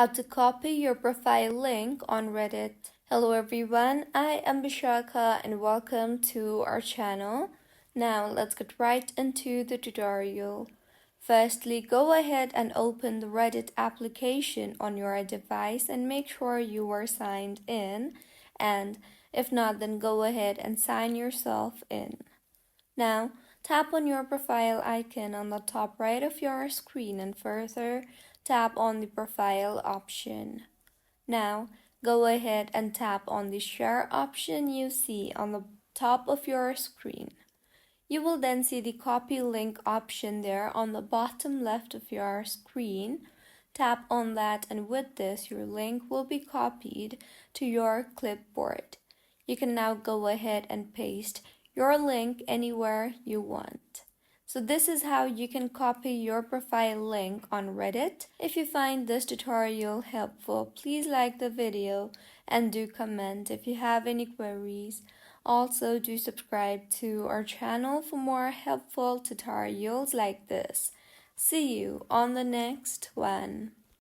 How to copy your profile link on Reddit. Hello everyone, I am Bishaka and welcome to our channel. Now let's get right into the tutorial. Firstly, go ahead and open the Reddit application on your device and make sure you are signed in, and if not, then go ahead and sign yourself in. Now, tap on your profile icon on the top right of your screen and further tap on the profile option. Now, go ahead and tap on the share option you see on the top of your screen. You will then see the copy link option there on the bottom left of your screen. Tap on that, and with this, your link will be copied to your clipboard. You can now go ahead and paste your link anywhere you want. So this is how you can copy your profile link on Reddit. If you find this tutorial helpful, please like the video and do comment if you have any queries. Also, do subscribe to our channel for more helpful tutorials like this. See you on the next one.